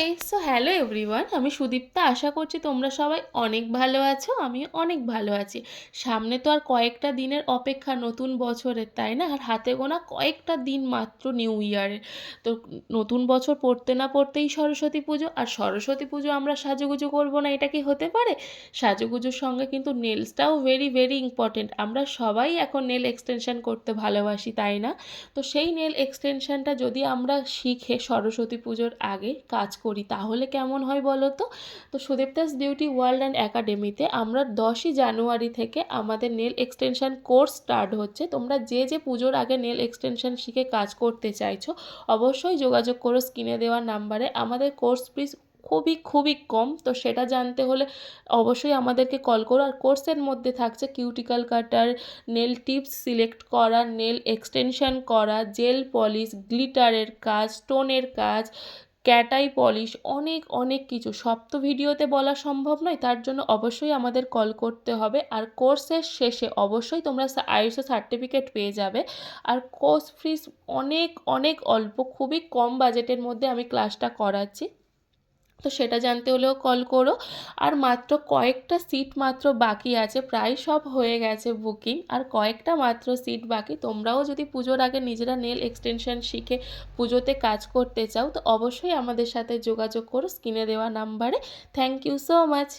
So hello everyone, আমি সুদীপ্তা। আশা করছি তোমরা সবাই অনেক ভালো আছো, আমি অনেক ভালো আছি। সামনে তো আর কয়েকটা দিনের অপেক্ষা নতুন বছরের, তাই না? আর হাতে গোনা কয়েকটা দিন মাত্র নিউ ইয়ারের। তো নতুন বছর পড়তে না পড়তেই সরস্বতী পুজো, আর সরস্বতী পুজো আমরা সাজুগুজু করবো না, এটা কি হতে পারে? সাজুগুজুর সঙ্গে কিন্তু নেলসটাও ভেরি ভেরি ইম্পর্টেন্ট। আমরা সবাই এখন নেল এক্সটেনশন করতে ভালোবাসি, তাই না? তো সেই নেল এক্সটেনশনটা যদি আমরা শিখে সরস্বতী পুজোর আগে কাজ করি তাহলে কেমন হয় বলো তো? তো সুদীপ্তাস বিউটি ওয়ার্ল্ড অ্যান্ড একাডেমিতে আমরা 10ই জানুয়ারি থেকে আমাদের নেল এক্সটেনশন কোর্স স্টার্ট হচ্ছে। তোমরা যে যে পুজোর আগে নেল এক্সটেনশন শিখে কাজ করতে চাইছো অবশ্যই যোগাযোগ করো স্ক্রিনে দেওয়া নাম্বারে। আমাদের কোর্স ফিস খুবই খুবই কম, তো সেটা জানতে হলে অবশ্যই আমাদেরকে কল করো। আর কোর্সের মধ্যে থাকছে কিউটিক্যাল কাটার, নেল টিপস সিলেক্ট করা, নেল এক্সটেনশন করা, জেল পলিশ, গ্লিটারের কাজ, স্টোনের কাজ, ক্যাটাই পলিশ, অনেক অনেক কিছু। সব তো ভিডিওতে বলা সম্ভব নয়, তার জন্য অবশ্যই আমাদের কল করতে হবে। আর কোর্সের শেষে অবশ্যই তোমরা আইএসও সার্টিফিকেট পেয়ে যাবে। আর কোর্স ফিস অনেক অনেক অল্প, খুবই কম বাজেটের মধ্যে আমি ক্লাসটা করাচ্ছি। তো সেটা জানতে হলেও কল করো। আর মাত্র কয়েকটা সিট মাত্র বাকি আছে, প্রায় সব হয়ে গেছে বুকিং, আর কয়েকটা মাত্র সিট বাকি। তোমরাও যদি পুজোর আগে নিজেরা নেল এক্সটেনশন শিখে পুজোতে কাজ করতে চাও তো অবশ্যই আমাদের সাথে যোগাযোগ করো স্ক্রিনে দেওয়া নাম্বারে। Thank you so much.